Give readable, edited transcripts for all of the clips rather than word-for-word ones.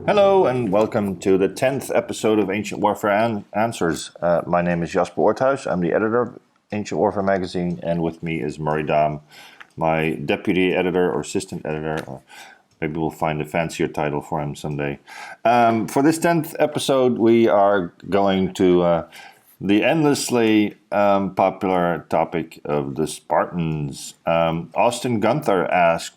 Hello and welcome to the 10th episode of Ancient Warfare Answers. My name is Jasper Orthuis. I'm the editor of Ancient Warfare magazine, and with me is Murray Dahm, my deputy editor or assistant editor. Or maybe we'll find a fancier title for him someday. For this 10th episode, we are going to the endlessly popular topic of the Spartans. Austin Gunther asked,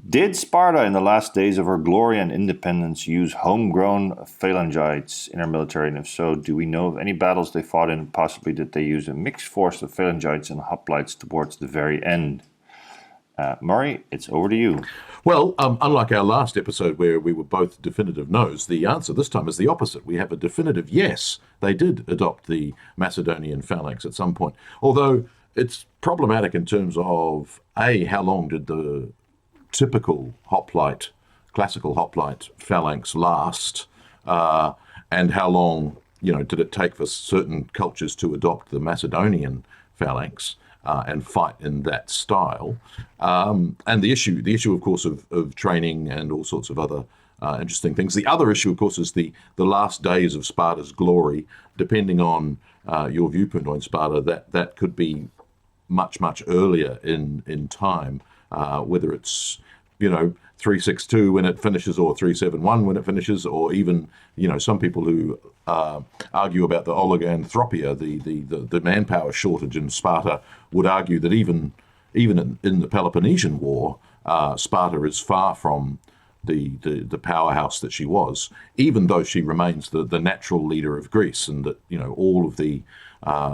did Sparta in the last days of her glory and independence use homegrown phalangites in her military? And if so, do we know of any battles they fought in? Possibly did they use a mixed force of phalangites and hoplites towards the very end? Murray, it's over to you. Well, unlike our last episode where we were both definitive no's, the answer this time is the opposite. We have a definitive yes, they did adopt the Macedonian Phalanx at some point. Although it's problematic in terms of, A, how long did the typical hoplite, classical hoplite phalanx last, and how long, did it take for certain cultures to adopt the Macedonian phalanx and fight in that style? And the issue, of course, of training and all sorts of other interesting things. The other issue, of course, is the last days of Sparta's glory. Depending on your viewpoint on Sparta, that could be much, much earlier in time. Whether it's 362 when it finishes, or 371 when it finishes, or even some people who argue about the oliganthropia, the manpower shortage in Sparta, would argue that even in the Peloponnesian War, Sparta is far from the powerhouse that she was, even though she remains the natural leader of Greece, and that all of the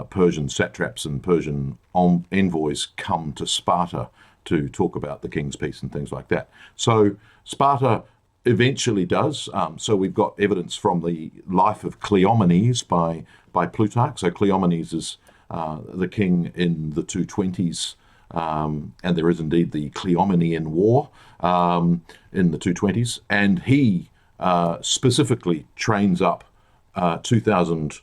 Persian satraps and Persian envoys come to Sparta to talk about the king's peace and things like that. So Sparta eventually does. So we've got evidence from the life of Cleomenes by Plutarch. So Cleomenes is the king in the 220s, and there is indeed the Cleomenian War in the 220s, and he specifically trains up 2,000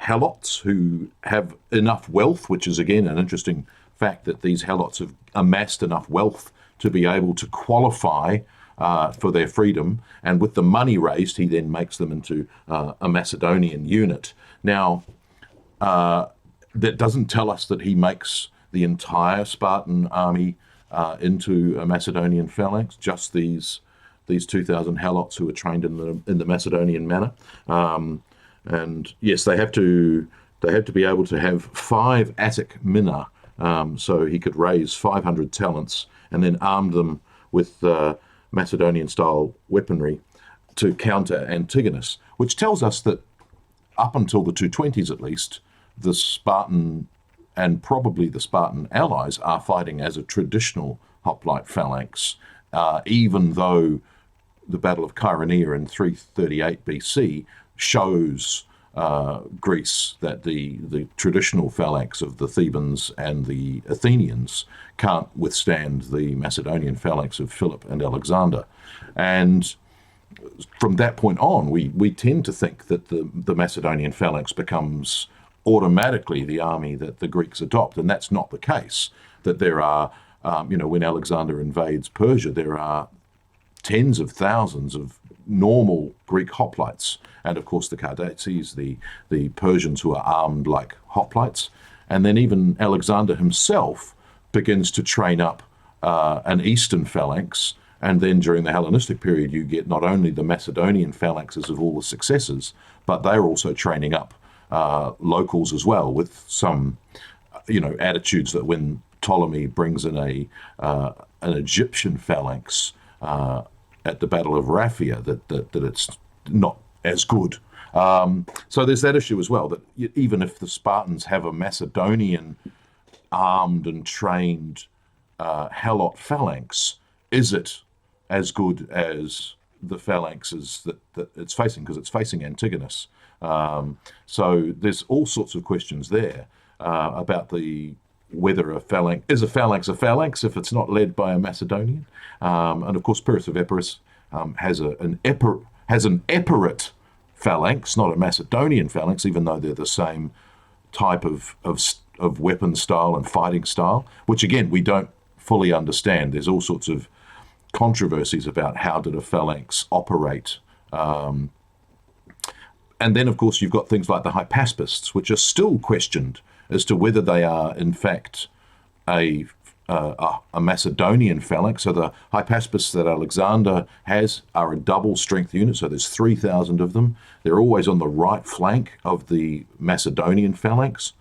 helots who have enough wealth, which is again an interesting fact, that these helots have amassed enough wealth to be able to qualify for their freedom, and with the money raised, he then makes them into a Macedonian unit. Now, that doesn't tell us that he makes the entire Spartan army into a Macedonian phalanx, just these 2,000 helots who are trained in the Macedonian manner. And yes, they have to be able to have 5 Attic mina. So he could raise 500 talents and then arm them with Macedonian-style weaponry to counter Antigonus, which tells us that up until the 220s at least, the Spartan and probably the Spartan allies are fighting as a traditional hoplite phalanx, even though the Battle of Chaeronea in 338 BC shows Greece that the traditional phalanx of the Thebans and the Athenians can't withstand the Macedonian phalanx of Philip and Alexander. And from that point on, we tend to think that the Macedonian phalanx becomes automatically the army that the Greeks adopt, and that's not the case. That there are, when Alexander invades Persia, there are tens of thousands of normal Greek hoplites, and of course the Cardaces, the Persians who are armed like hoplites, and then even Alexander himself begins to train up an eastern phalanx, and then during the Hellenistic period you get not only the Macedonian phalanxes of all the successors, but they're also training up locals as well, with some attitudes that when Ptolemy brings in an Egyptian phalanx at the Battle of Raphia, that it's not as good. So there's that issue as well, that even if the Spartans have a Macedonian armed and trained helot phalanx, is it as good as the phalanxes that it's facing, because it's facing Antigonus? So there's all sorts of questions there about whether a phalanx is a phalanx if it's not led by a Macedonian. And of course, Pyrrhus of Epirus has an Epirot phalanx, not a Macedonian phalanx, even though they're the same type of weapon style and fighting style, which again we don't fully understand. There's all sorts of controversies about how did a phalanx operate. And then, of course, you've got things like the hypaspists, which are still questioned as to whether they are, in fact, a Macedonian phalanx. So the hypaspists that Alexander has are a double strength unit, so there's 3,000 of them. They're always on the right flank of the Macedonian phalanx.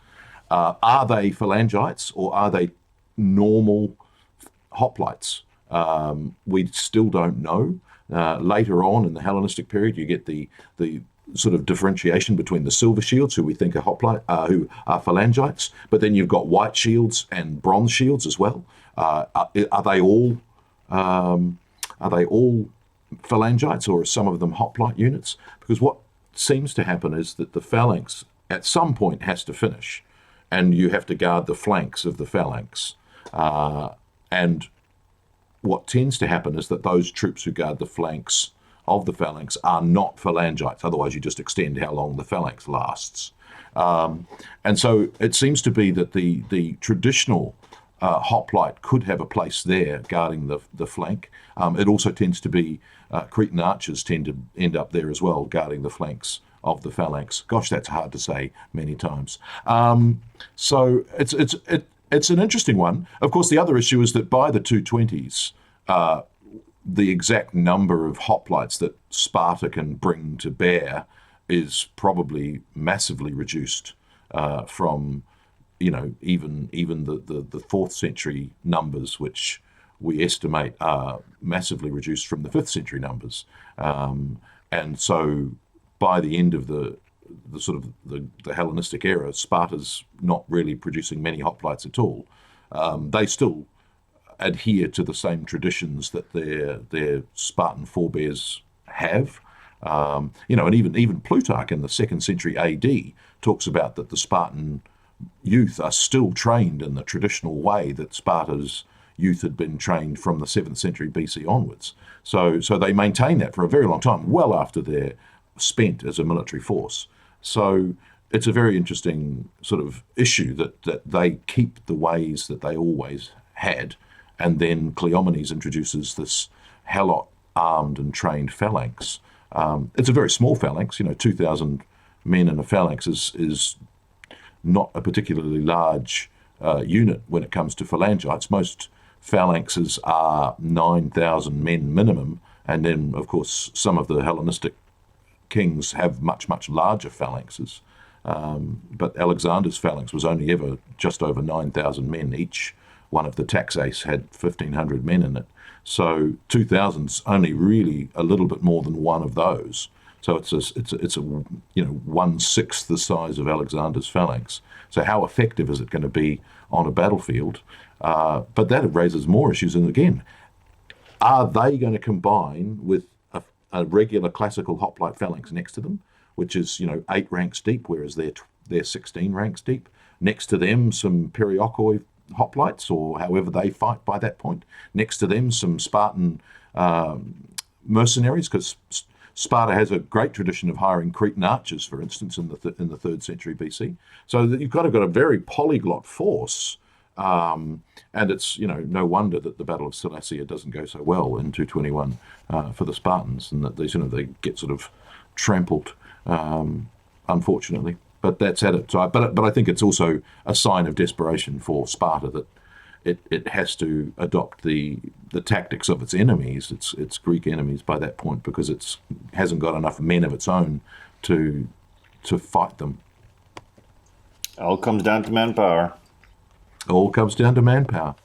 Are they phalangites or are they normal hoplites? We still don't know. Later on in the Hellenistic period, you get the sort of differentiation between the silver shields, who we think are who are phalangites, but then you've got white shields and bronze shields as well. Are they all phalangites, or are some of them hoplite units? Because what seems to happen is that the phalanx at some point has to finish, and you have to guard the flanks of the phalanx. And what tends to happen is that those troops who guard the flanks of the phalanx are not phalangites. Otherwise, you just extend how long the phalanx lasts. And so it seems to be that the traditional hoplite could have a place there guarding the flank. It also tends to be Cretan archers tend to end up there as well, guarding the flanks of the phalanx. Gosh, that's hard to say many times. So it's an interesting one. Of course, the other issue is that by the 220s, the exact number of hoplites that Sparta can bring to bear is probably massively reduced from, even the 4th century numbers, which we estimate are massively reduced from the 5th century numbers. And so by the end of the Hellenistic era, Sparta's not really producing many hoplites at all. They still adhere to the same traditions that their Spartan forebears have. And even Plutarch in the 2nd century AD talks about that the Spartan youth are still trained in the traditional way that Sparta's youth had been trained from the 7th century BC onwards. So they maintain that for a very long time, well after they're spent as a military force. So it's a very interesting sort of issue that they keep the ways that they always had, and then Cleomenes introduces this helot armed and trained phalanx. It's a very small phalanx, 2,000 men in a phalanx is not a particularly large unit when it comes to phalangites. Most phalanxes are 9,000 men minimum, and then, of course, some of the Hellenistic kings have much, much larger phalanxes. But Alexander's phalanx was only ever just over 9,000 men each. One of the taxaes had 1,500 men in it. So 2,000's only really a little bit more than one of those. So it's a 1/6 the size of Alexander's phalanx. So how effective is it going to be on a battlefield? But that raises more issues. And again, are they going to combine with a regular classical hoplite phalanx next to them, which is 8 ranks deep, whereas they're 16 ranks deep? Next to them, some periokoi hoplites, or however they fight by that point. Next to them, some Spartan mercenaries, because Sparta has a great tradition of hiring Cretan archers, for instance, in the 3rd century BC. So that you've got a very polyglot force, and it's no wonder that the Battle of Seleucia doesn't go so well in 221 for the Spartans, and that they get sort of trampled, unfortunately. But that's at it. So, but I think it's also a sign of desperation for Sparta that it has to adopt the tactics of its enemies, its Greek enemies by that point, because it hasn't got enough men of its own to fight them. All comes down to manpower. All comes down to manpower.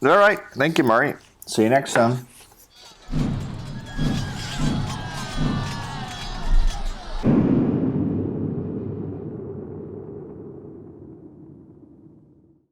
All right. Thank you, Murray. See you next time.